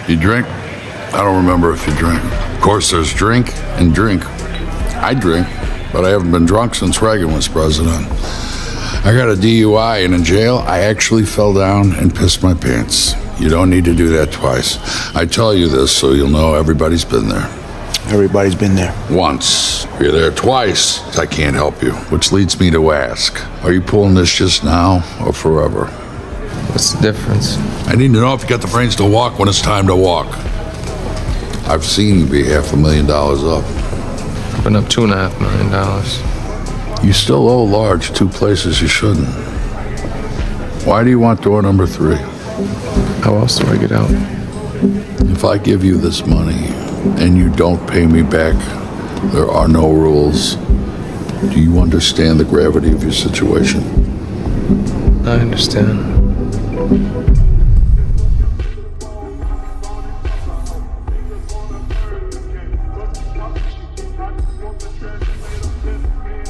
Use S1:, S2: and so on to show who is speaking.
S1: You drink? I don't remember if you drink. Of course, there's drink and drink. I drink, but I haven't been drunk since Reagan was president. I got a DUI, and in jail, I actually fell down and pissed my pants. You don't need to do that twice. I tell you this so you'll know everybody's been there.
S2: Everybody's been there.
S1: Once. If you're there twice, I can't help you. Which leads me to ask, are you pulling this just now or forever?
S3: What's the difference?
S1: I need to know if you got the brains to walk when it's time to walk. I've seen you be $500,000 up.
S3: I've been up $2.5 million.
S1: You still owe large 2 places you shouldn't. Why do you want door number 3?
S3: How else do I get out?
S1: If I give you this money and you don't pay me back, there are no rules. Do you understand the gravity of your situation?
S3: I understand.